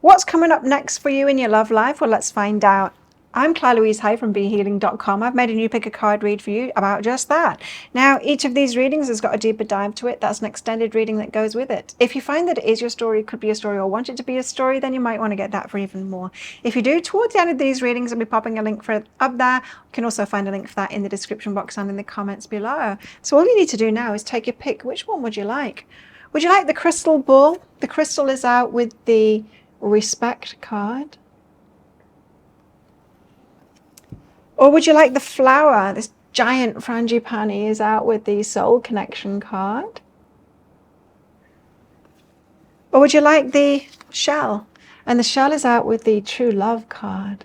What's coming up next for you in your love life? Well, let's find out. I'm Claire Louise Hay from BeHealing.com. I've made a new pick a card read for you about just that. Now, each of these readings has got a deeper dive to it. That's an extended reading that goes with it. If you find that it is your story, could be a story, or want it to be a story, then you might want to get that for even more. If you do, towards the end of these readings, I'll be popping a link for it up there. You can also find a link for that in the description box and in the comments below. So all you need to do now is take your pick. Which one would you like? Would you like the crystal ball? The crystal is out with the respect card. Or would you like the flower? This giant frangipani is out with the soul connection card. Or would you like the shell? And the shell is out with the true love card.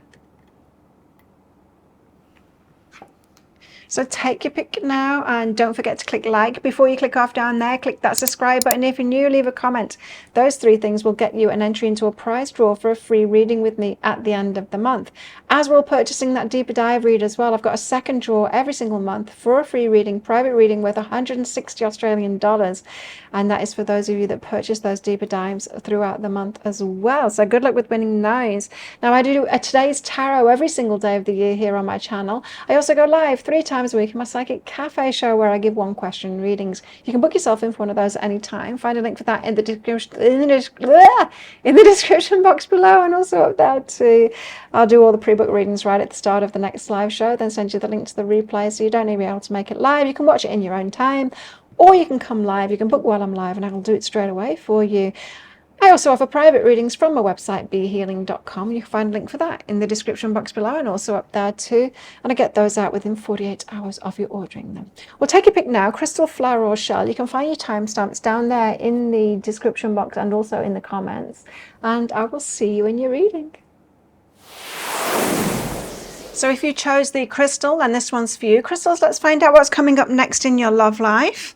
So take your pick now, and don't forget to click like. Before you click off down there, click that subscribe button. If you're new, leave a comment. Those three things will get you an entry into a prize draw for a free reading with me at the end of the month. As we're purchasing that deeper dive read as well, I've got a second draw every single month for a free reading, private reading worth 160 Australian dollars. And that is for those of you that purchase those deeper dives throughout the month as well. So good luck with winning those. Now, I do a today's tarot every single day of the year here on my channel. I also go live 3 times a week in my Psychic Cafe show where I give 1 question readings. You can book yourself in for one of those at any time. Find a link for that in the description box below, and also up there too. I'll do all the pre-book readings right at the start of the next live show, then send you the link to the replay so you don't need to be able to make it live. You can watch it in your own time, or you can come live. You can book while I'm live and I'll do it straight away for you. I also offer private readings from my website, BeHealing.com. You can find a link for that in the description box below and also up there too. And I get those out within 48 hours of you ordering them. Well, take your pick now, crystal, flower or shell. You can find your timestamps down there in the description box and also in the comments. And I will see you in your reading. So if you chose the crystal, then this one's for you. Crystals, let's find out what's coming up next in your love life.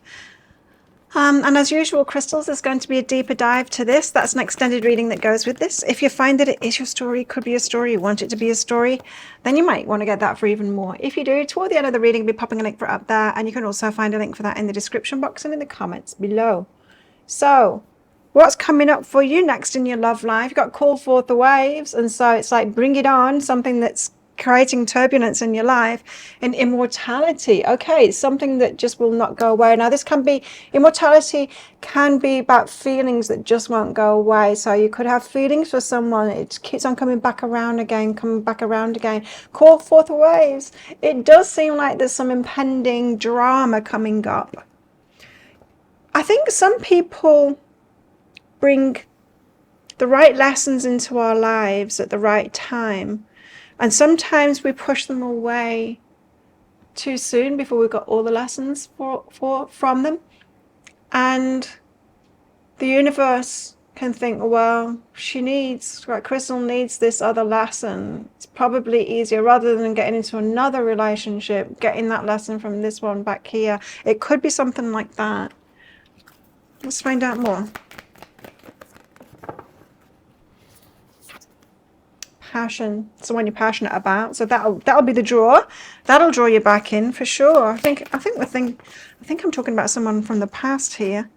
And as usual, crystals, there's going to be a deeper dive to this. That's an extended reading that goes with this. If you find that it is your story, could be a story, you want it to be a story, then you might want to get that for even more. If you do, toward the end of the reading, I'll be popping a link for it up there. And you can also find a link for that in the description box and in the comments below. So what's coming up for you next in your love life? You've got call forth the waves. And so it's like, bring it on, something that's creating turbulence in your life. And immortality, okay, it's something that just will not go away. Now this can be, immortality can be about feelings that just won't go away. So you could have feelings for someone, it keeps on coming back around again, coming back around again. Call forth waves. It does seem like there's some impending drama coming up. I think some people bring the right lessons into our lives at the right time. And sometimes we push them away too soon before we've got all the lessons from them. And the universe can think, well, Crystal needs this other lesson. It's probably easier rather than getting into another relationship, getting that lesson from this one back here. It could be something like that. Let's find out more. Passion, someone you're passionate about, so that'll be the draw. That'll draw you back in for sure. I think I'm talking about someone from the past here.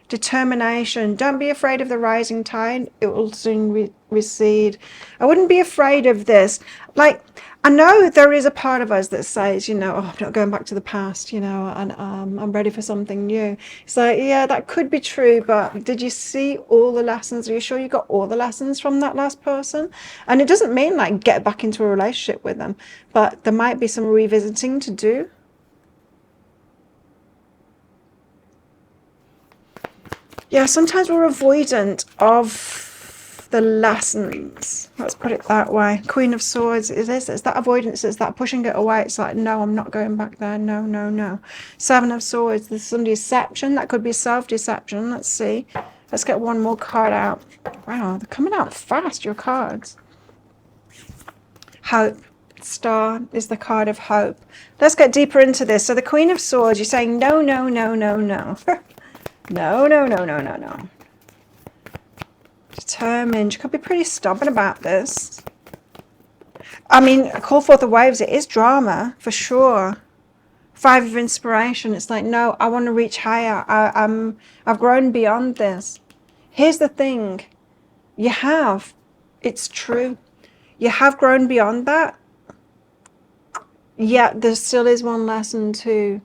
Determination. Don't be afraid of the rising tide. It will soon recede. I wouldn't be afraid of this. Like, I know there is a part of us that says, you know, oh, I'm not going back to the past, you know, and I'm ready for something new. So yeah, that could be true, but did you see all the lessons? Are you sure you got all the lessons from that last person? And it doesn't mean like get back into a relationship with them, but there might be some revisiting to do. Yeah, sometimes we're avoidant of the lessons. Let's put it that way. Queen of Swords, it's that avoidance, it's that pushing it away. It's like, no, I'm not going back there. No, no, no. 7 of Swords, there's some deception. That could be self-deception. Let's see. Let's get one more card out. Wow, they're coming out fast, your cards. Hope. Star is the card of hope. Let's get deeper into this. So the Queen of Swords, you're saying no, no, no, no, no. No, no, no, no, no, no. Determined. You could be pretty stubborn about this. I mean, call forth the waves. It is drama, for sure. 5 of Inspiration. It's like, no, I want to reach higher. I've grown beyond this. Here's the thing. You have. It's true. You have grown beyond that. Yet there still is one lesson too.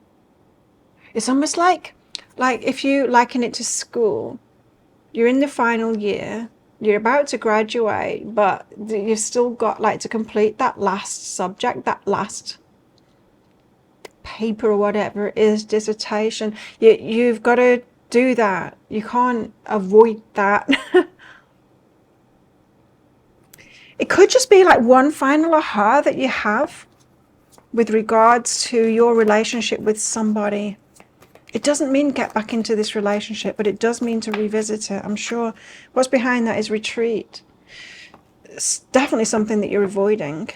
It's almost like if you liken it to school, you're in the final year, you're about to graduate, but you've still got like to complete that last subject, that last paper or whatever it is, dissertation. You've got to do that. You can't avoid that. It could just be like one final aha that you have with regards to your relationship with somebody. It doesn't mean get back into this relationship, but it does mean to revisit it. I'm sure what's behind that is retreat. It's definitely something that you're avoiding,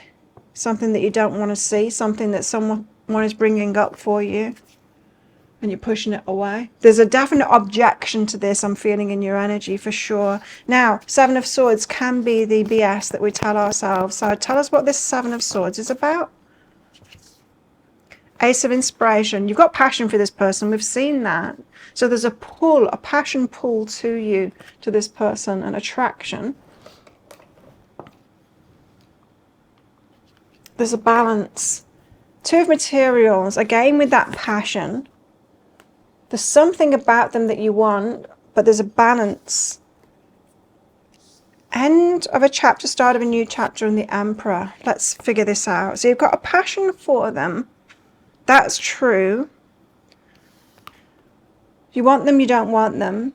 something that you don't want to see, something that someone is bringing up for you and you're pushing it away. There's a definite objection to this I'm feeling in your energy for sure. Now, Seven of Swords can be the BS that we tell ourselves. So tell us what this Seven of Swords is about. Ace of Inspiration. You've got passion for this person. We've seen that. So there's a pull, a passion pull to you, to this person, an attraction. There's a balance. Two of Materials. Again, with that passion. There's something about them that you want, but there's a balance. End of a chapter, start of a new chapter, and the Emperor. Let's figure this out. So you've got a passion for them. That's true. You want them, you don't want them.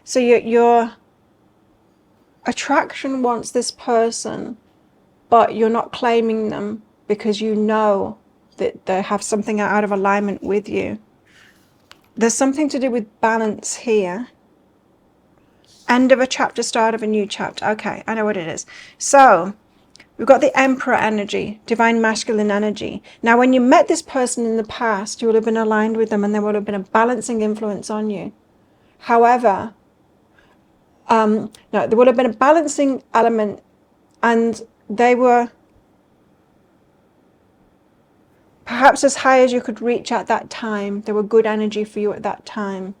So your attraction wants this person, but you're not claiming them because you know that they have something out of alignment with you. There's something to do with balance here. End of a chapter, start of a new chapter. Okay, I know what it is. So we've got the Emperor energy, divine masculine energy. Now, when you met this person in the past, you will have been aligned with them and there will have been a balancing influence on you. However, no, there would have been a balancing element and they were perhaps as high as you could reach at that time. They were good energy for you at that time.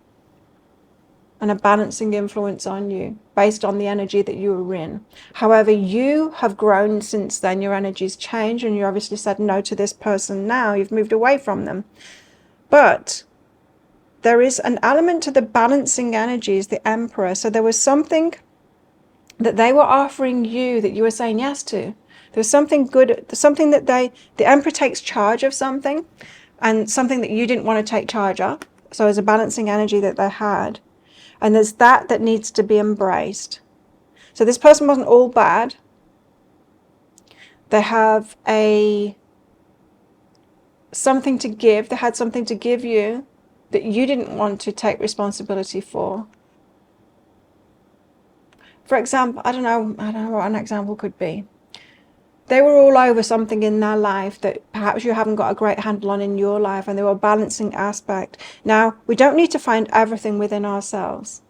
And a balancing influence on you based on the energy that you were in. However, you have grown since then. Your energy's changed and you obviously said no to this person now. You've moved away from them. But there is an element to the balancing energies, the Emperor. So there was something that they were offering you that you were saying yes to. There was something good, something that the Emperor takes charge of something and something that you didn't want to take charge of. So there's a balancing energy that they had. And there's that needs to be embraced. So this person wasn't all bad. They have something to give. They had something to give you that you didn't want to take responsibility for. For example, I don't know what an example could be. They were all over something in their life that perhaps you haven't got a great handle on in your life, and they were a balancing aspect. Now, we don't need to find everything within ourselves.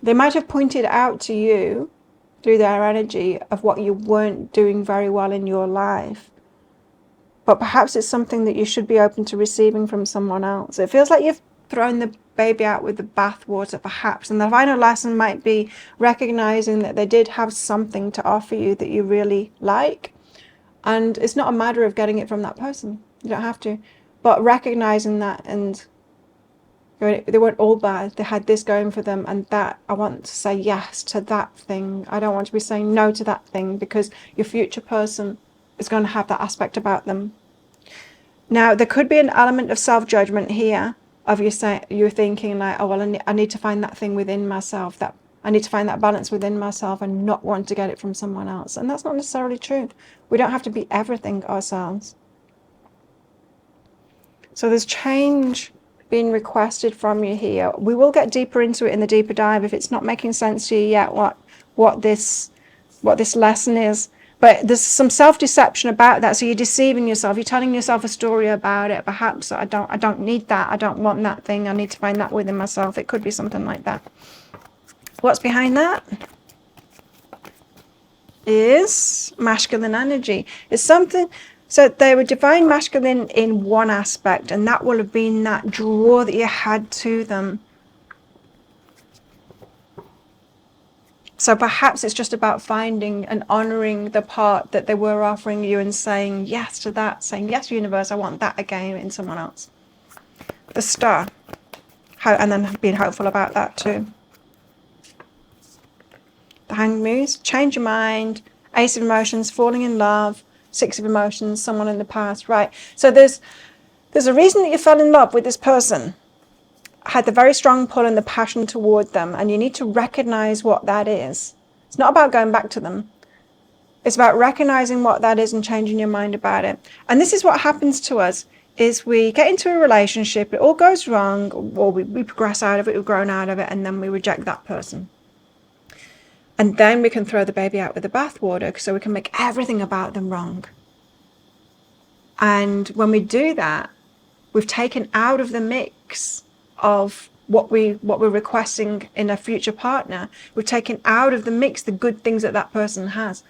They might have pointed out to you through their energy of what you weren't doing very well in your life. But perhaps it's something that you should be open to receiving from someone else. It feels like you've thrown the baby out with the bathwater, perhaps. And the final lesson might be recognizing that they did have something to offer you that you really like. And it's not a matter of getting it from that person. You don't have to. But recognizing that, and they weren't all bad. They had this going for them, and that I want to say yes to that thing. I don't want to be saying no to that thing, because your future person is going to have that aspect about them. Now, there could be an element of self-judgment here. Of you're thinking like, oh well, I need to find that thing within myself, that I need to find that balance within myself and not want to get it from someone else. And that's not necessarily true. We don't have to be everything ourselves. So there's change being requested from you here. We will get deeper into it in the deeper dive if it's not making sense to you yet what this lesson is. But there's some self-deception about that. So you're deceiving yourself. You're telling yourself a story about it. Perhaps I don't need that. I don't want that thing. I need to find that within myself. It could be something like that. What's behind that is masculine energy. It's something. So they were divine masculine in one aspect, and that will have been that draw that you had to them. So perhaps it's just about finding and honoring the part that they were offering you and saying yes to that, saying, yes, universe, I want that again in someone else. The Star. And then being hopeful about that too. The Hanged Muse. Change your mind. Ace of Emotions. Falling in love. Six of Emotions. Someone in the past. Right. So there's a reason that you fell in love with this person. Had the very strong pull and the passion toward them, and you need to recognize what that is. It's not about going back to them. It's about recognizing what that is and changing your mind about it. And this is what happens to us, is we get into a relationship, it all goes wrong, or we progress out of it, we've grown out of it, and then we reject that person. And then we can throw the baby out with the bathwater, so we can make everything about them wrong. And when we do that, we've taken out of the mix of what we're requesting in a future partner. We've taken out of the mix the good things that person has.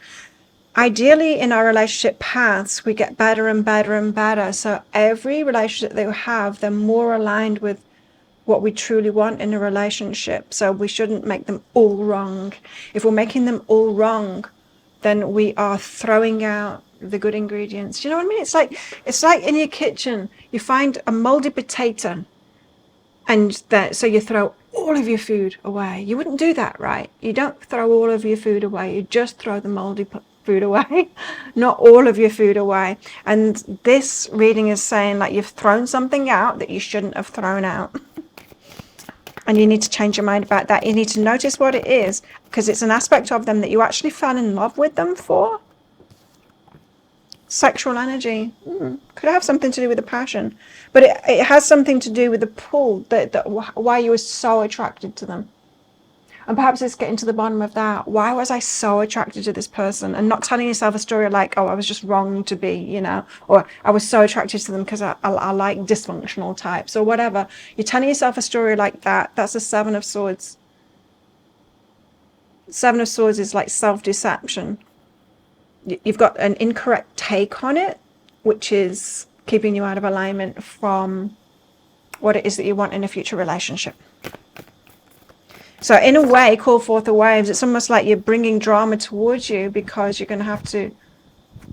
Ideally, in our relationship paths, we get better and better and better. So every relationship that we have, they're more aligned with what we truly want in a relationship. So we shouldn't make them all wrong. If we're making them all wrong, then we are throwing out the good ingredients. Do you know what I mean? It's like in your kitchen, you find a moldy potato, and so you throw all of your food away. You wouldn't do that, right? You don't throw all of your food away. You just throw the moldy food away, not all of your food away. And this reading is saying like you've thrown something out that you shouldn't have thrown out. And you need to change your mind about that. You need to notice what it is, because it's an aspect of them that you actually fell in love with them for. Sexual energy could have something to do with the passion, but it has something to do with the pull, that why you were so attracted to them. And perhaps it's getting to the bottom of that. Why was I so attracted to this person? And not telling yourself a story like, oh, I was just wrong to be, or I was so attracted to them because I like dysfunctional types or whatever. You're telling yourself a story like that. That's the Seven of Swords. Seven of Swords is like self-deception. You've got an incorrect take on it, which is keeping you out of alignment from what it is that you want in a future relationship. So in a way, call forth the waves. It's almost like you're bringing drama towards you because you're going to have to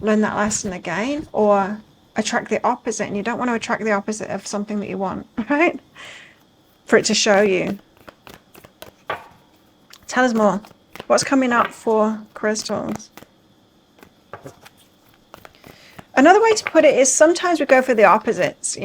learn that lesson again, or attract the opposite. And you don't want to attract the opposite of something that you want, right? For it to show you. Tell us more. What's coming up for crystals? Another way to put it is sometimes we go for the opposites,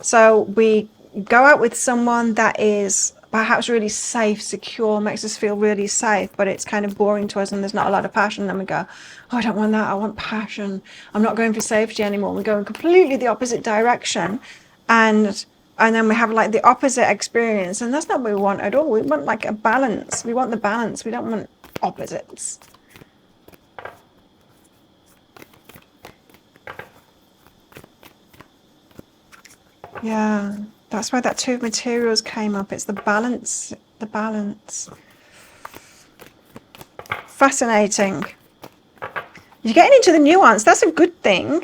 So we go out with someone that is perhaps really safe, secure, makes us feel really safe, but it's kind of boring to us and there's not a lot of passion. And then we go, oh, I don't want that. I want passion. I'm not going for safety anymore. We go in completely the opposite direction. And then we have like the opposite experience. And that's not what we want at all. We want like a balance. We want the balance. We don't want opposites. Yeah, that's why that Two of Materials came up. It's the balance, Fascinating. You're getting into the nuance. That's a good thing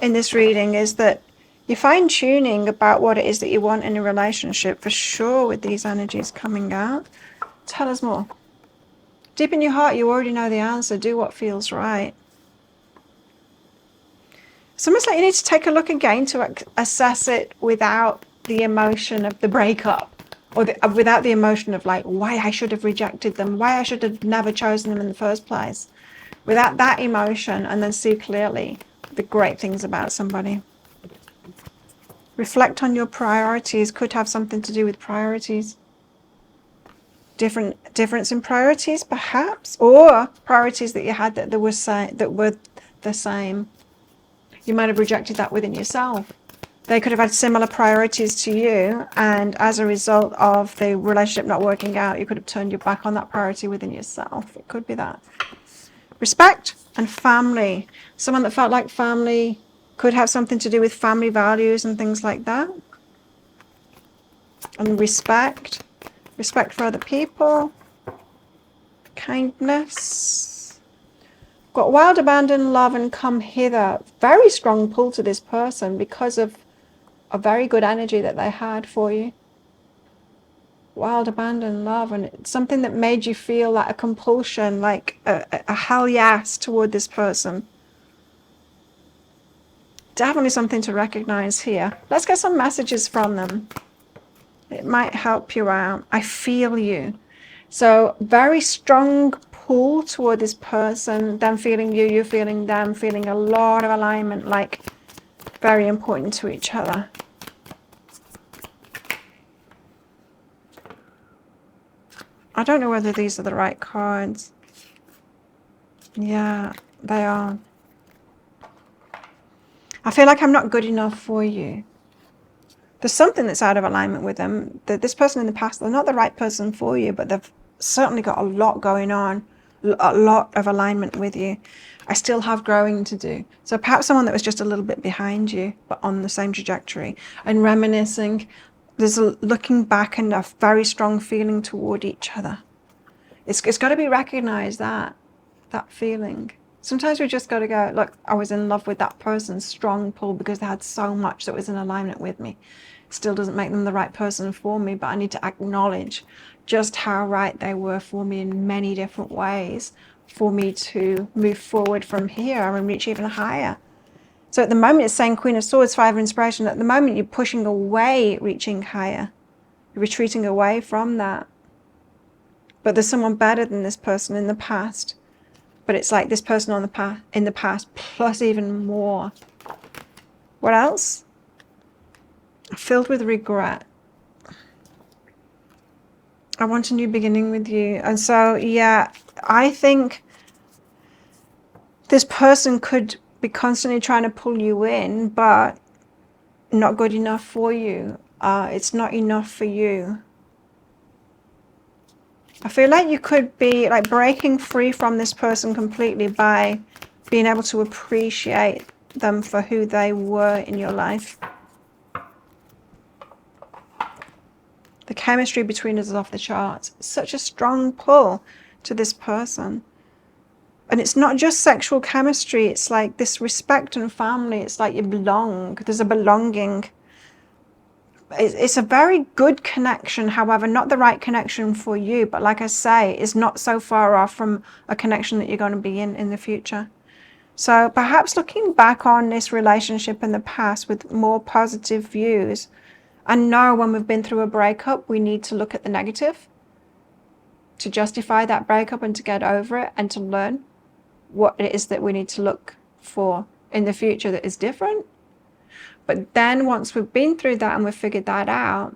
in this reading, is that you're fine-tuning about what it is that you want in a relationship, for sure, with these energies coming out. Tell us more. Deep in your heart, you already know the answer. Do what feels right. It's almost like you need to take a look again to assess it without the emotion of the breakup, or without the emotion of like why I should have rejected them, why I should have never chosen them in the first place. Without that emotion, and then see clearly the great things about somebody. Reflect on your priorities. Could have something to do with priorities. Difference in priorities, perhaps, or priorities that you had that were the same. You might have rejected that within yourself. They could have had similar priorities to you, and as a result of the relationship not working out, you could have turned your back on that priority within yourself. It could be that. Respect and family. Someone that felt like family could have something to do with family values and things like that. And respect for other people, kindness. Got wild, abandon, love, and come hither. Very strong pull to this person because of a very good energy that they had for you. wild abandoned love, and it's something that made you feel like a compulsion, like a hell yes toward this person. Definitely something to recognize here. Let's get some messages from them. It might help you out. I feel you. So very strong pull toward this person, them feeling you, you feeling them, feeling a lot of alignment, like very important to each other. I don't know whether these are the right cards. Yeah, they are. I feel like I'm not good enough for you. There's something that's out of alignment with them. This person in the past, they're not the right person for you, but they've certainly got a lot going on, a lot of alignment with you. I still have growing to do. So perhaps someone that was just a little bit behind you, but on the same trajectory, and reminiscing. There's a looking back and a very strong feeling toward each other. It's got to be recognized, that feeling. Sometimes we just got to go, look, I was in love with that person, strong pull, because they had so much that was in alignment with me. Still doesn't make them the right person for me, but I need to acknowledge just how right they were for me in many different ways for me to move forward from here and reach even higher. So at the moment it's saying Queen of Swords, Five of Inspiration. At the moment you're pushing away, reaching higher. You're retreating away from that. But there's someone better than this person in the past. But it's like this person in the past plus even more. What else? Filled with regret. I want a new beginning with you. And so, yeah, I think this person could be constantly trying to pull you in, but not good enough for you. It's not enough for you. I feel like you could be like breaking free from this person completely by being able to appreciate them for who they were in your life. The chemistry between us is off the charts. Such a strong pull to this person. And it's not just sexual chemistry. It's like this respect and family. It's like you belong. There's a belonging. It's a very good connection, however, not the right connection for you. But like I say, it's not so far off from a connection that you're going to be in the future. So perhaps looking back on this relationship in the past with more positive views, and know when we've been through a breakup, we need to look at the negative to justify that breakup and to get over it and to learn what it is that we need to look for in the future that is different. But then once we've been through that and we've figured that out,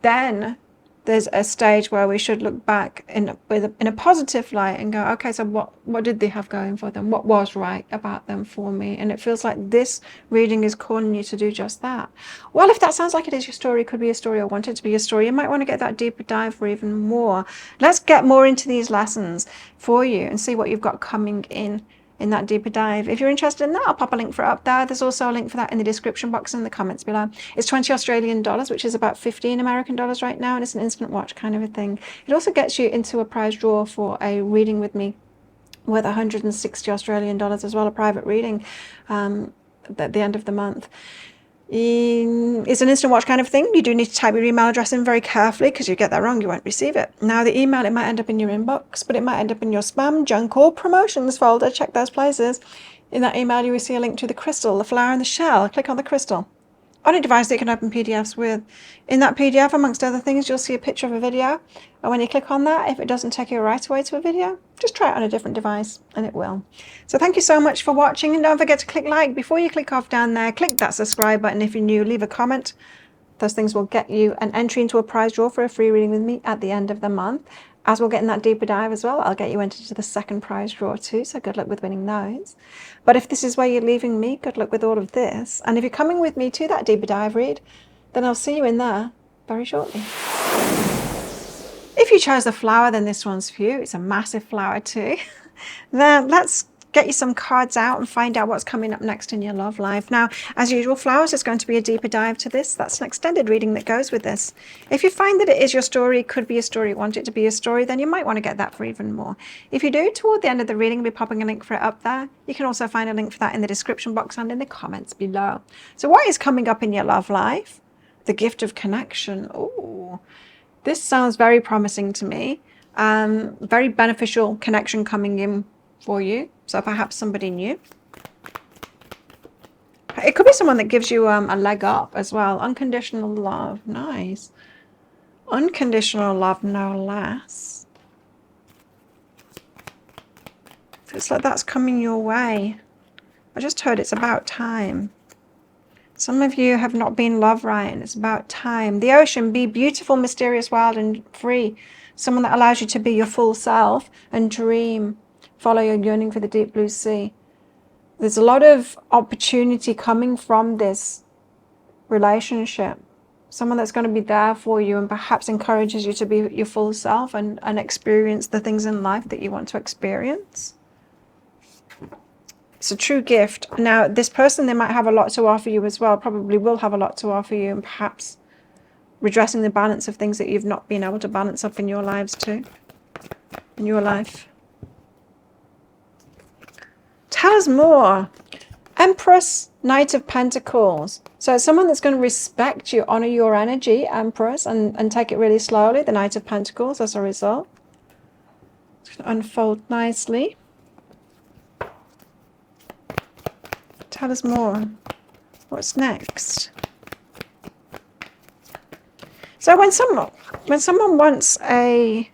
then there's a stage where we should look back in a positive light and go, okay, so what did they have going for them? What was right about them for me? And it feels like this reading is calling you to do just that. Well, if that sounds like it is your story, it could be a story, or want it to be a story, you might want to get that deeper dive for even more. Let's get more into these lessons for you and see what you've got coming in that deeper dive. If you're interested in that, I'll pop a link for it up there. There's also a link for that in the description box and in the comments below. It's 20 Australian dollars, which is about 15 American dollars right now, and it's an instant watch kind of a thing. It also gets you into a prize draw for a reading with me worth 160 Australian dollars as well, a private reading at the end of the month. It's an instant watch kind of thing. You do need to type your email address in very carefully, because you get that wrong, you won't receive it. Now the email, it might end up in your inbox, but it might end up in your spam, junk, or promotions folder. Check those places. In that email you will see a link to the crystal, the flower and the shell. Click on the crystal. On a device that you can open PDFs with. In that PDF, amongst other things, you'll see a picture of a video. And when you click on that, if it doesn't take you right away to a video, just try it on a different device and it will. So thank you so much for watching, and don't forget to click like before you click off down there. Click that subscribe button if you're new. Leave a comment. Those things will get you an entry into a prize draw for a free reading with me at the end of the month. As we'll get in that deeper dive as well, I'll get you entered to the second prize draw too, so good luck with winning those. But if this is where you're leaving me, good luck with all of this. And if you're coming with me to that deeper dive read, then I'll see you in there very shortly. If you chose the flower, then this one's for you. It's a massive flower too. Then let's get you some cards out and find out what's coming up next in your love life. Now, as usual, flowers is going to be a deeper dive to this. That's an extended reading that goes with this. If you find that it is your story, could be a story, want it to be a story, then you might want to get that for even more. If you do, toward the end of the reading, I'll be popping a link for it up there. You can also find a link for that in the description box and in the comments below. So what is coming up in your love life? The gift of connection. Ooh. This sounds very promising to me. Very beneficial connection coming in for you. So perhaps somebody new. It could be someone that gives you a leg up as well. Unconditional love. Nice. Unconditional love, no less. It's like that's coming your way. I just heard it's about time. Some of you have not been loved right, and it's about time. The ocean, be beautiful, mysterious, wild, and free. Someone that allows you to be your full self and dream. Follow your yearning for the deep blue sea. There's a lot of opportunity coming from this relationship. Someone that's going to be there for you and perhaps encourages you to be your full self and experience the things in life that you want to experience. It's a true gift. Now, this person, they might have a lot to offer you as well, probably will have a lot to offer you, and perhaps redressing the balance of things that you've not been able to balance up in your lives too, in your life. Tell us more. Empress, Knight of Pentacles. So it's someone that's going to respect you, honor your energy, Empress, and take it really slowly. The Knight of Pentacles as a result. It's going to unfold nicely. Tell us more. What's next? So when someone wants a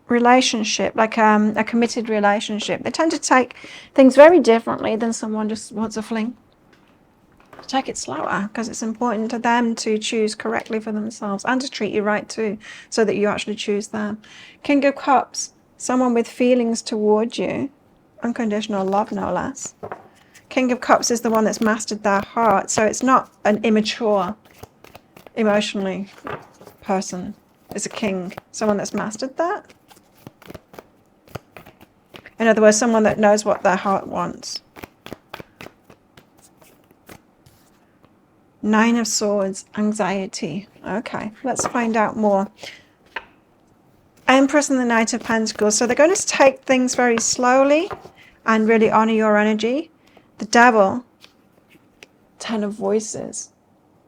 relationship, like a committed relationship, they tend to take things very differently than someone just wants a fling. Take it slower, because it's important to them to choose correctly for themselves and to treat you right too, so that you actually choose them. King of Cups, someone with feelings towards you, unconditional love no less. King of Cups is the one that's mastered their heart, so it's not an immature, emotionally person. It's a king, someone that's mastered that. In other words, someone that knows what their heart wants. Nine of Swords, anxiety. Okay, let's find out more. Empress and the Knight of Pentacles. So they're going to take things very slowly and really honor your energy. The Devil, Ten of Voices.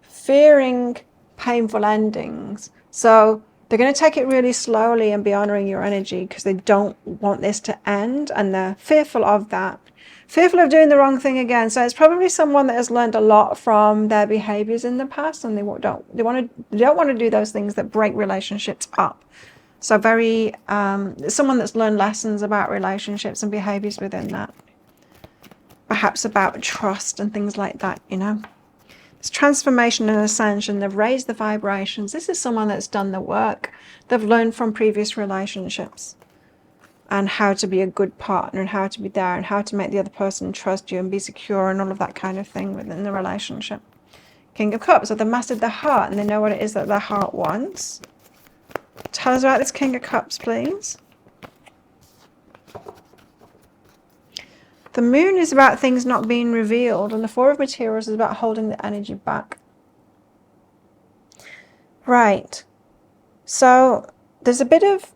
Fearing painful endings. So they're going to take it really slowly and be honoring your energy because they don't want this to end, and they're fearful of that. Fearful of doing the wrong thing again. So it's probably someone that has learned a lot from their behaviors in the past, and they don't want to do those things that break relationships up. So very someone that's learned lessons about relationships and behaviors within that. Perhaps about trust and things like that, you know. It's transformation and ascension. They've raised the vibrations. This is someone that's done the work. They've learned from previous relationships and how to be a good partner and how to be there and how to make the other person trust you and be secure and all of that kind of thing within the relationship. King of Cups. So they've mastered their heart and they know what it is that their heart wants. Tell us about this King of Cups, please. The Moon is about things not being revealed, and the Four of Materials is about holding the energy back. Right. So there's a bit of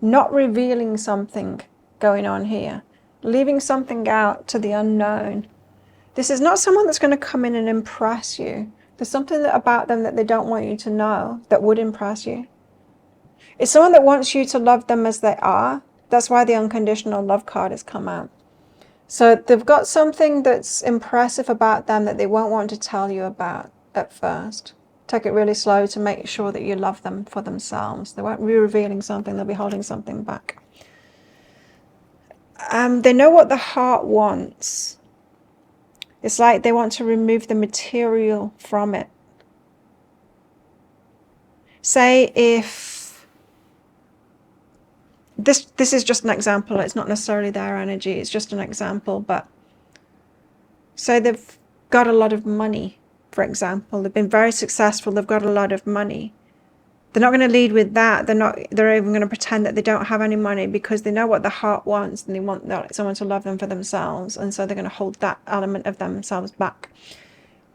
not revealing something going on here, leaving something out to the unknown. This is not someone that's going to come in and impress you. There's something about them that they don't want you to know that would impress you. It's someone that wants you to love them as they are. That's why the unconditional love card has come out. So they've got something that's impressive about them that they won't want to tell you about at first. Take it really slow to make sure that you love them for themselves. They won't be revealing something, they'll be holding something back. They know what the heart wants. It's like they want to remove the material from it. Say if this is just an example, it's not necessarily their energy, it's just an example, but say they've got a lot of money, for example, they've been very successful, they've got a lot of money. They're not going to lead with that. They're even going to pretend that they don't have any money because they know what the heart wants and they want someone to love them for themselves, and so they're going to hold that element of themselves back.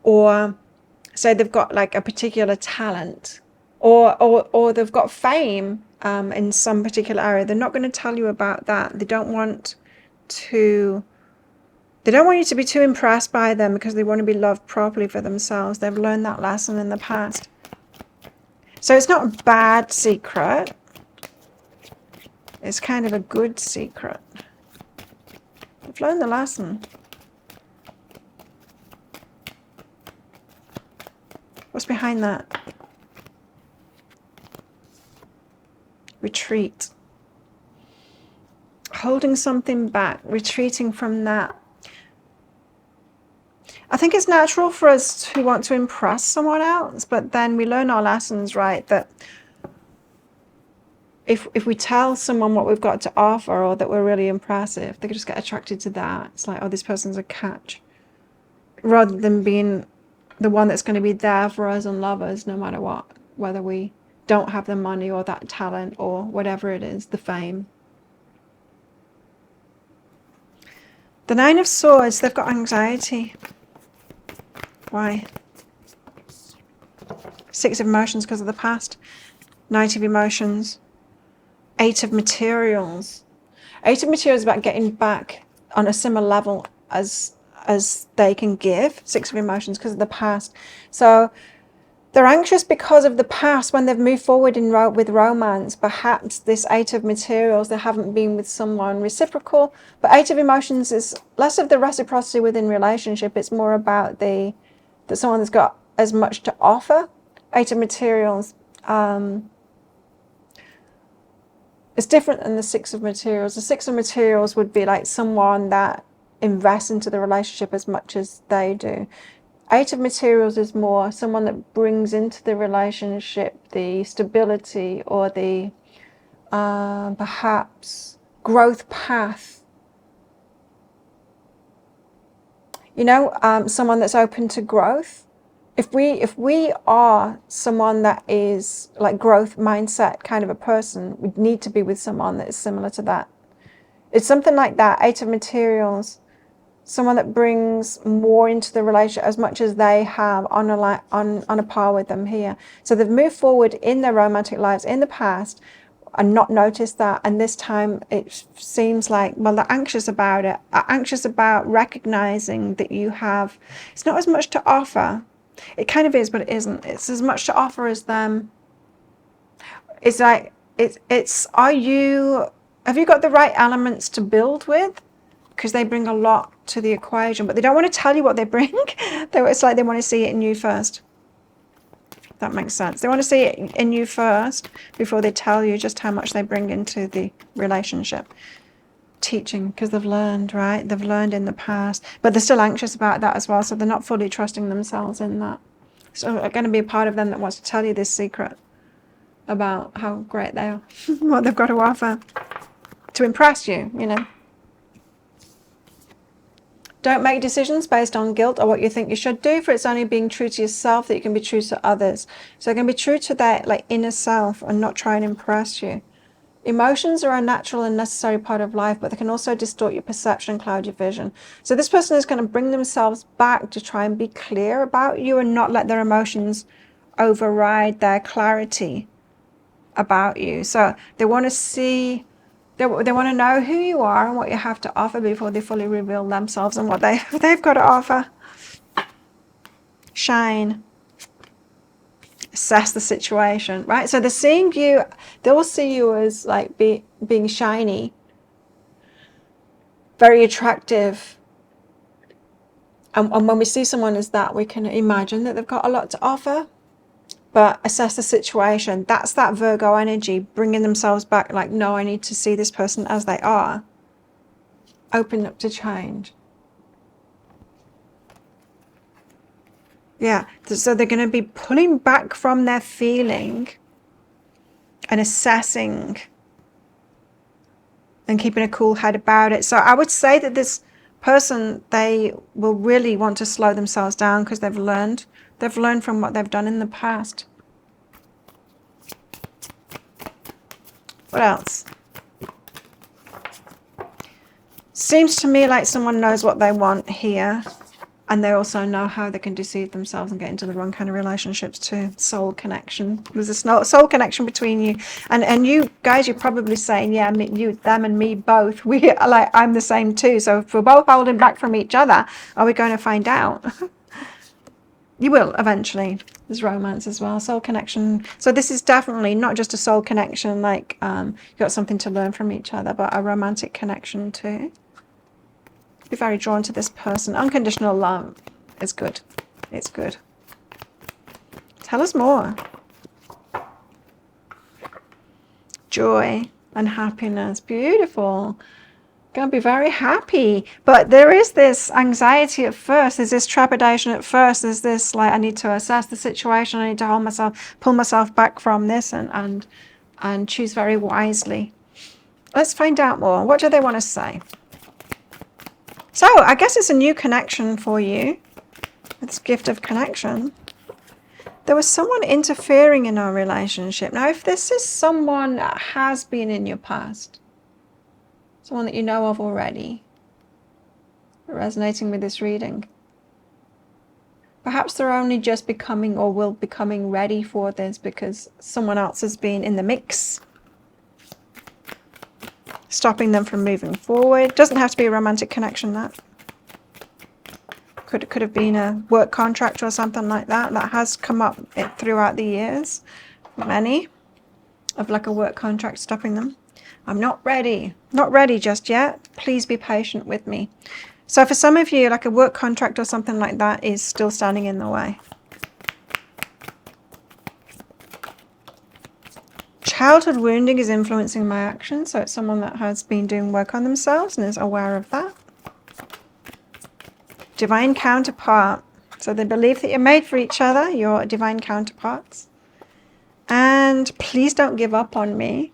Or say they've got like a particular talent, or they've got fame in some particular area. They're not going to tell you about that. They don't want you to be too impressed by them because they want to be loved properly for themselves. They've learned that lesson in the past. So it's not a bad secret. It's kind of a good secret. I've learned the lesson. What's behind that? Retreat. Holding something back, retreating from that. I think it's natural for us to want to impress someone else, but then we learn our lessons, right? That if we tell someone what we've got to offer or that we're really impressive, they could just get attracted to that. It's like, oh, this person's a catch. Rather than being the one that's going to be there for us and love us no matter what, whether we don't have the money or that talent or whatever it is, the fame. The Nine of Swords, they've got anxiety. Why? Six of Emotions because of the past. Knight of Emotions. Eight of Materials. Eight of Materials is about getting back on a similar level as they can give. Six of Emotions because of the past. So they're anxious because of the past when they've moved forward with romance. Perhaps this Eight of Materials, they haven't been with someone reciprocal. But Eight of Emotions is less of the reciprocity within relationship. It's more about that someone that's got as much to offer. Eight of Materials, it's different than the Six of Materials. The Six of Materials would be like someone that invests into the relationship as much as they do. Eight of Materials is more someone that brings into the relationship the stability or the perhaps growth path. You know, someone that's open to growth. If we are someone that is like growth mindset kind of a person, we need to be with someone that is similar to that. It's something like that. Eight of Materials. Someone that brings more into the relationship as much as they have on a par with them here. So they've moved forward in their romantic lives in the past and not noticed that. And this time it seems like, well, they're anxious about it. Anxious about recognizing that you have, it's not as much to offer. It kind of is, but it isn't. It's as much to offer as them. It's like, have you got the right elements to build with? Because they bring a lot to the equation, but they don't want to tell you what they bring. It's like they want to see it in you first. If that makes sense. They want to see it in you first before they tell you just how much they bring into the relationship. Teaching, because they've learned, right? They've learned in the past, but they're still anxious about that as well, so they're not fully trusting themselves in that. So there's going to be a part of them that wants to tell you this secret about how great they are, what they've got to offer to impress you, you know. Don't make decisions based on guilt or what you think you should do, for it's only being true to yourself that you can be true to others. So you can be true to that like inner self and not try and impress you. Emotions are a natural and necessary part of life, but they can also distort your perception and cloud your vision. So this person is going to bring themselves back to try and be clear about you and not let their emotions override their clarity about you. So they want to see, they want to know who you are and what you have to offer before they fully reveal themselves and what they've got to offer. Shine. Assess the situation, right? So they're seeing you, they will see you as like being shiny, very attractive. And when we see someone as that, we can imagine that they've got a lot to offer. But assess the situation. That's that Virgo energy, bringing themselves back like, no, I need to see this person as they are. Open up to change. Yeah, so they're going to be pulling back from their feeling and assessing and keeping a cool head about it. So I would say that this person, they will really want to slow themselves down because they've learned from what they've done in the past. What else? Seems to me like someone knows what they want here. And they also know how they can deceive themselves and get into the wrong kind of relationships too. Soul connection. There's a soul connection between you. And you guys, you're probably saying, yeah, you, them and me both. We are like, I'm the same too. So if we're both holding back from each other, are we going to find out? You will eventually. There's romance as well, soul connection. So this is definitely not just a soul connection, like you got something to learn from each other, but a romantic connection too. Be very drawn to this person. Unconditional love is good. It's good. Tell us more. Joy and happiness. Beautiful. Going to be very happy. But there is this anxiety at first. There's this trepidation at first. There's this, like, I need to assess the situation. I need to hold myself, pull myself back from this and choose very wisely. Let's find out more. What do they want to say? So I guess it's a new connection for you. This gift of connection. There was someone interfering in our relationship. Now, if this is someone that has been in your past, someone that you know of already, resonating with this reading, perhaps they're only just becoming or will becoming ready for this because someone else has been in the mix, stopping them from moving forward. Doesn't have to be a romantic connection, that. Could have been a work contract or something like that. That has come up throughout the years. Many of like a work contract stopping them. I'm not ready. Not ready just yet. Please be patient with me. So for some of you, like a work contract or something like that is still standing in the way. Childhood wounding is influencing my actions. So it's someone that has been doing work on themselves and is aware of that. Divine counterpart. So they believe that you're made for each other, your divine counterparts. And please don't give up on me.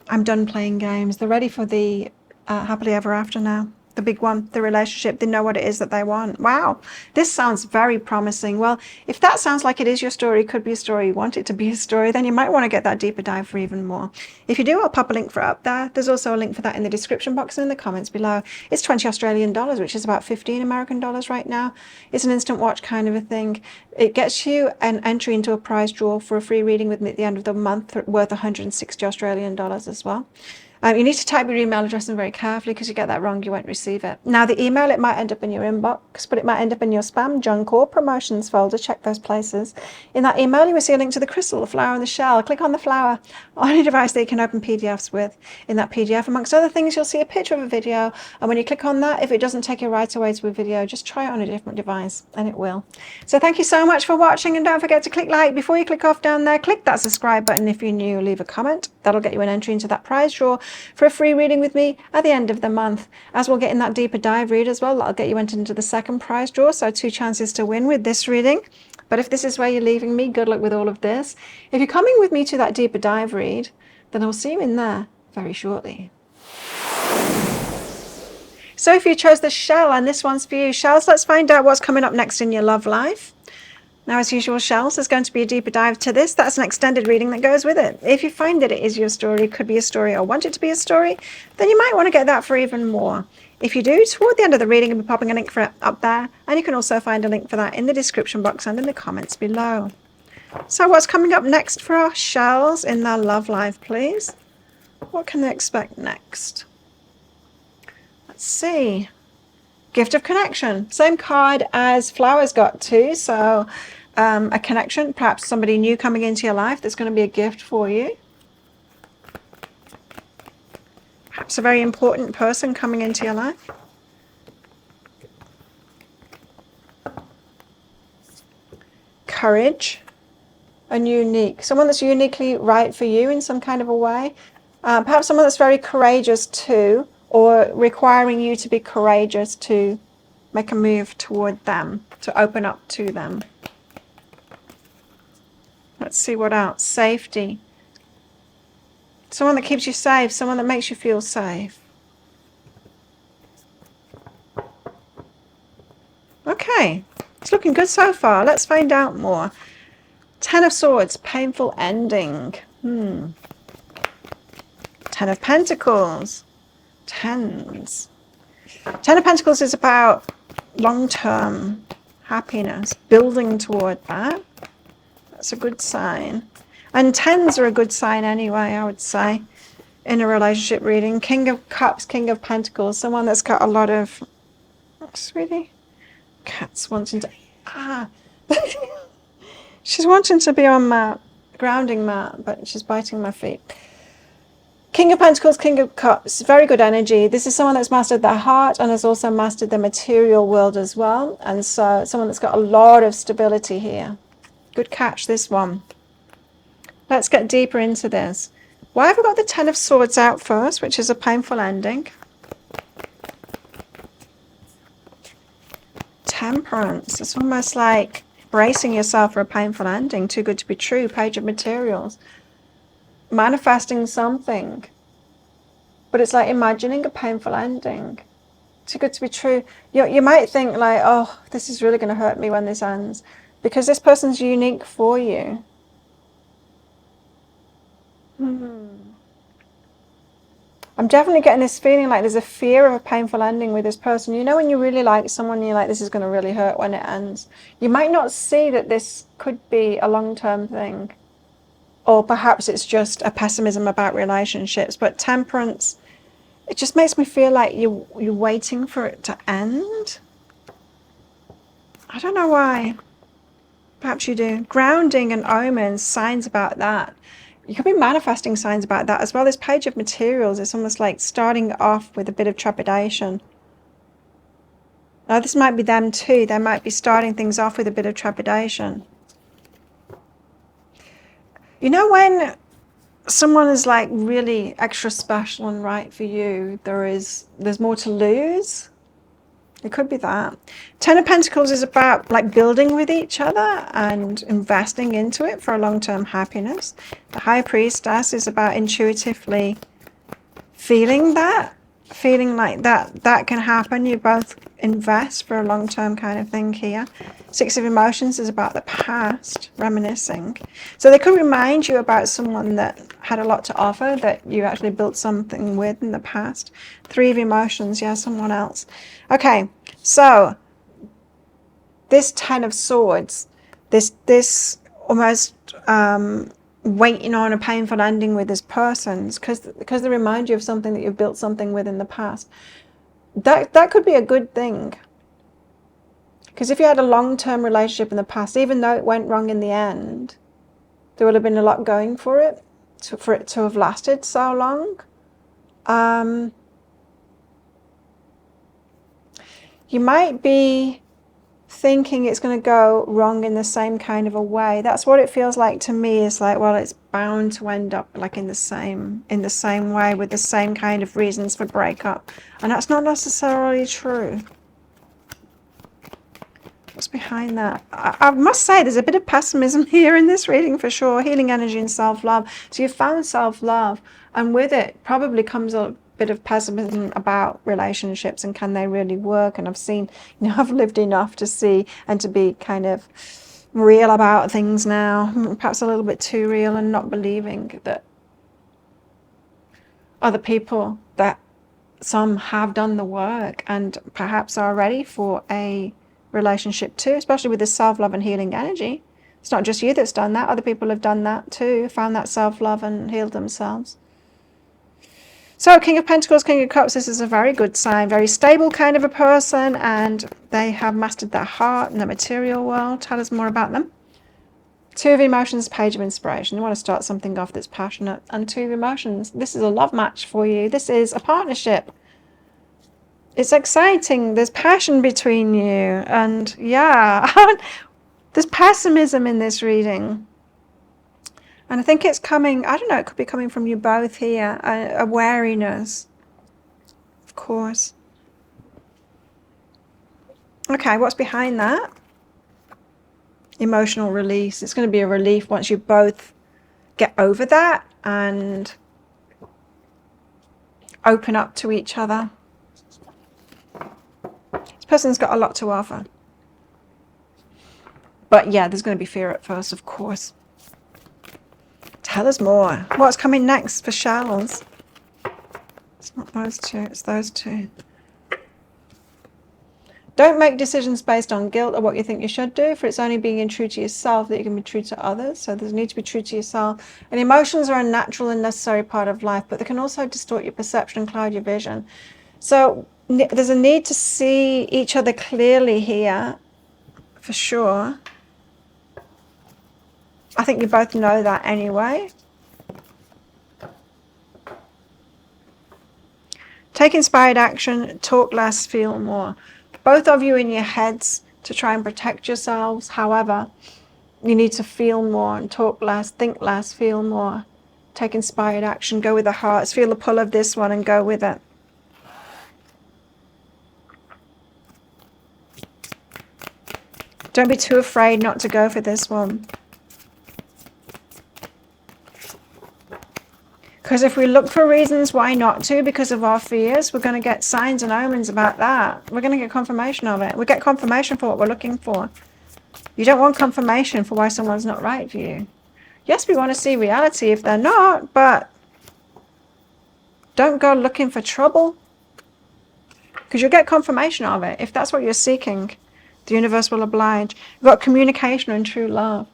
I'm done playing games. They're ready for the happily ever after now. The big one, the relationship. They know what it is that they want. Wow, this sounds very promising. Well, if that sounds like it is your story, could be a story, you want it to be a story, then you might want to get that deeper dive for even more. If you do, I'll pop a link for it up there. There's also a link for that in the description box and in the comments below. It's 20 Australian dollars, which is about 15 American dollars right now. It's an instant watch kind of a thing. It gets you an entry into a prize draw for a free reading with me at the end of the month worth 160 Australian dollars as well. You need to type your email address in very carefully because you get that wrong, you won't receive it. Now the email, it might end up in your inbox, but it might end up in your spam, junk or promotions folder. Check those places. In that email, you will see a link to the crystal, the flower and the shell. Click on the flower on any device that you can open PDFs with. In that PDF, amongst other things, you'll see a picture of a video. And when you click on that, if it doesn't take you right away to a video, just try it on a different device and it will. So thank you so much for watching, and don't forget to click like. Before you click off down there, click that subscribe button if you're new, leave a comment. That'll get you an entry into that prize draw for a free reading with me at the end of the month. As we'll get in that deeper dive read as well, that'll get you entered into the second prize draw, so 2 chances to win with this reading. But if this is where you're leaving me, good luck with all of this. If you're coming with me to that deeper dive read, then I'll see you in there very shortly. So if you chose the shell, and this one's for you, shells, let's find out what's coming up next in your love life. Now, as usual, shells, there's going to be a deeper dive to this. That's an extended reading that goes with it. If you find that it is your story, could be a story, or want it to be a story, then you might want to get that for even more. If you do, toward the end of the reading, I'll be popping a link for it up there, and you can also find a link for that in the description box and in the comments below. So what's coming up next for our shells in their love life, please? What can they expect next? Let's see. Gift of connection. Same card as flowers got too, so a connection, perhaps somebody new coming into your life that's going to be a gift for you. Perhaps a very important person coming into your life. Courage and unique. Someone that's uniquely right for you in some kind of a way. Perhaps someone that's very courageous too, or requiring you to be courageous to make a move toward them, to open up to them. Let's see what else. Safety. Someone that keeps you safe, someone that makes you feel safe. Okay, it's looking good so far. Let's find out more. 10 of Swords, painful ending. 10 of Pentacles. Tens. 10 of Pentacles is about long-term happiness, building toward that. That's a good sign. And tens are a good sign anyway, I would say, in a relationship reading. King of Cups, King of Pentacles, someone that's got a lot of, sweetie, cats wanting to Ah. She's wanting to be on my grounding mat, but she's biting my feet. King of Pentacles, King of Cups, very good energy. This is someone that's mastered their heart and has also mastered the material world as well. And so someone that's got a lot of stability here. Good catch, this one. Let's get deeper into this. Why have we got the Ten of Swords out first, which is a painful ending? Temperance. It's almost like bracing yourself for a painful ending. Too good to be true. Page of Materials. Manifesting something, but it's like imagining a painful ending. Too good to be true. You might think like, oh, this is really going to hurt me when this ends, because this person's unique for you. I'm definitely getting this feeling like there's a fear of a painful ending with this person. You know, when you really like someone, you're like, this is going to really hurt when it ends. You might not see that this could be a long-term thing. Or perhaps it's just a pessimism about relationships. But temperance, it just makes me feel like you're waiting for it to end. I don't know why. Perhaps you do. Grounding and omens, signs about that. You could be manifesting signs about that as well. This Page of Materials is almost like starting off with a bit of trepidation. Now, this might be them too. They might be starting things off with a bit of trepidation. You know, when someone is like really extra special and right for you, there's more to lose. It could be that. Ten of Pentacles is about like building with each other and investing into it for a long-term happiness. The High Priestess is about intuitively feeling that, feeling like that can happen. You both invest for a long-term kind of thing here. Six of Emotions is about the past, reminiscing. So they could remind you about someone that had a lot to offer, that you actually built something with in the past. Three of Emotions, yeah, someone else. Okay, so this Ten of Swords, this almost waiting on a painful ending with this person, because they remind you of something that you've built something with in the past. That could be a good thing. Because if you had a long-term relationship in the past, even though it went wrong in the end, there would have been a lot going for it to have lasted so long. You might be thinking it's going to go wrong in the same kind of a way. That's what it feels like to me. It's like, well, it's bound to end up like in the same way, with the same kind of reasons for breakup, and that's not necessarily true. What's behind that? I must say there's a bit of pessimism here in this reading for sure. Healing energy and self-love. So you found self-love, and with it probably comes a bit of pessimism about relationships and can they really work. And I've seen, I've lived enough to see and to be kind of real about things now, perhaps a little bit too real, and not believing that other people, that some have done the work and perhaps are ready for a relationship too, especially with this self-love and healing energy. It's not just you that's done that. Other people have done that too, found that self-love and healed themselves. So King of Pentacles, King of Cups, this is a very good sign. Very stable kind of a person, and they have mastered their heart and the material world. Tell us more about them. Two of Emotions, Page of Inspiration. You want to start something off that's passionate. And Two of Emotions. This is a love match for you. This is a partnership. It's exciting. There's passion between you. And yeah, there's pessimism in this reading. And I think it's coming, I don't know, it could be coming from you both here. A wariness, of course. Okay, what's behind that? Emotional release. It's going to be a relief once you both get over that and open up to each other. This person's got a lot to offer. But yeah, there's going to be fear at first, of course. Tell us more. What's coming next for shells? It's not those two, it's those two. Don't make decisions based on guilt or what you think you should do, for it's only being true to yourself that you can be true to others. So there's a need to be true to yourself. And emotions are a natural and necessary part of life, but they can also distort your perception and cloud your vision. So there's a need to see each other clearly here for sure. I think you both know that anyway. Take inspired action, talk less, feel more. Both of you in your heads to try and protect yourselves. However, you need to feel more and talk less, think less, feel more. Take inspired action, go with the hearts. Feel the pull of this one and go with it. Don't be too afraid not to go for this one. Because if we look for reasons why not to, because of our fears, we're going to get signs and omens about that. We're going to get confirmation of it. We get confirmation for what we're looking for. You don't want confirmation for why someone's not right for you. Yes, we want to see reality if they're not, but don't go looking for trouble. Because you'll get confirmation of it. If that's what you're seeking, the universe will oblige. You've got communication and true love.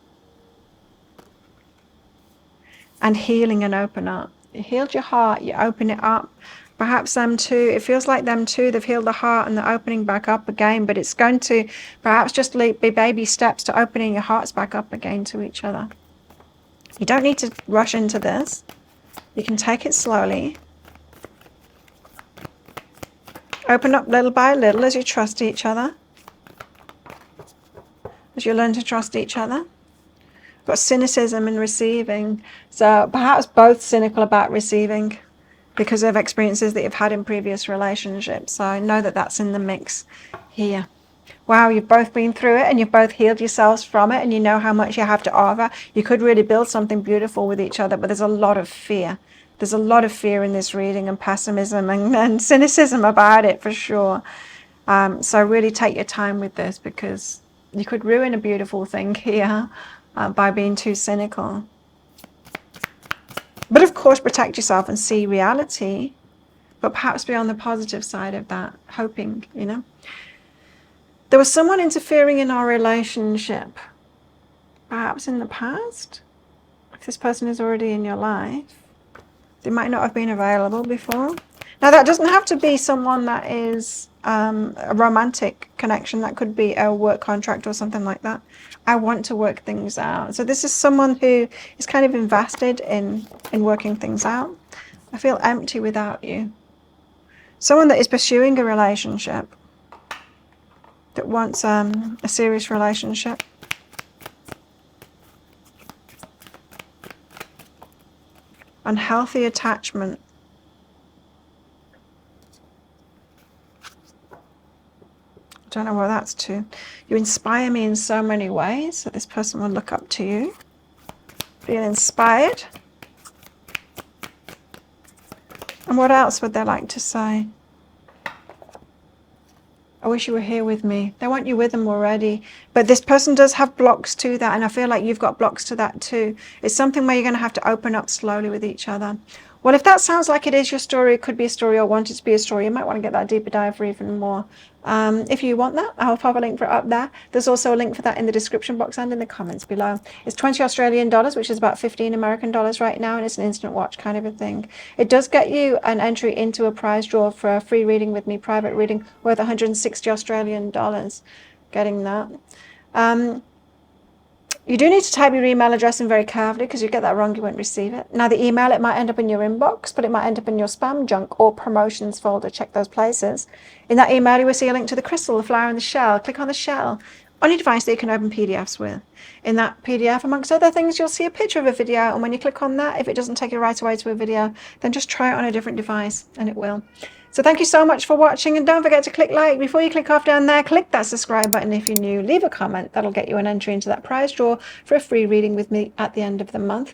And healing and open up. You healed your heart, you open it up. Perhaps them too, it feels like them too, they've healed the heart and they're opening back up again, but it's going to perhaps just be baby steps to opening your hearts back up again to each other. You don't need to rush into this. You can take it slowly. Open up little by little as you trust each other. As you learn to trust each other. Got cynicism in receiving, so perhaps both cynical about receiving because of experiences that you've had in previous relationships. So I know that that's in the mix here. Wow, you've both been through it and you've both healed yourselves from it and you know how much you have to offer. You could really build something beautiful with each other, but there's a lot of fear. There's a lot of fear in this reading and pessimism and cynicism about it for sure. So really take your time with this because you could ruin a beautiful thing here. By being too cynical. But of course, protect yourself and see reality, but perhaps be on the positive side of that, hoping, you know. There was someone interfering in our relationship, perhaps in the past. If this person is already in your life, they might not have been available before. Now, that doesn't have to be someone that is a romantic connection. That could be a work contract or something like that. I want to work things out. So this is someone who is kind of invested in working things out. I feel empty without you. Someone that is pursuing a relationship, that wants a serious relationship. Unhealthy attachment. Don't know what that's to. You inspire me in so many ways, so this person will look up to you. Feel inspired. And what else would they like to say? I wish you were here with me. They want you with them already. But this person does have blocks to that, and I feel like you've got blocks to that too. It's something where you're going to have to open up slowly with each other. Well, if that sounds like it is your story, it could be a story or want it to be a story, you might want to get that deeper dive for even more. If you want that, I'll pop a link for it up there. There's also a link for that in the description box and in the comments below. It's 20 Australian dollars, which is about 15 American dollars right now, and it's an instant watch kind of a thing. It does get you an entry into a prize draw for a free reading with me, private reading, worth 160 Australian dollars. Getting that. You do need to type your email address in very carefully because you get that wrong, you won't receive it. Now the email, it might end up in your inbox, but it might end up in your spam, junk or promotions folder. Check those places. In that email, you will see a link to the crystal, the flower and the shell. Click on the shell on your device that you can open PDFs with. In that PDF, amongst other things, you'll see a picture of a video. And when you click on that, if it doesn't take you right away to a video, then just try it on a different device and it will. So thank you so much for watching, and don't forget to click like. Before you click off down there, click that subscribe button if you're new. Leave a comment. That'll get you an entry into that prize draw for a free reading with me at the end of the month.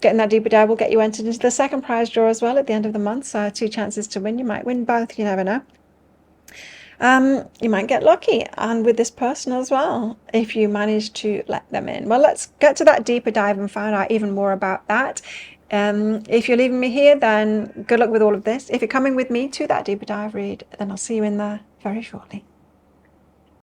Getting that deeper dive will get you entered into the second prize draw as well at the end of the month. So 2 chances to win. You might win both. You never know. You might get lucky, and with this person as well, if you manage to let them in. Well, let's get to that deeper dive and find out even more about that. If you're leaving me here, then good luck with all of this. If you're coming with me to that deeper dive read, then I'll see you in there very shortly.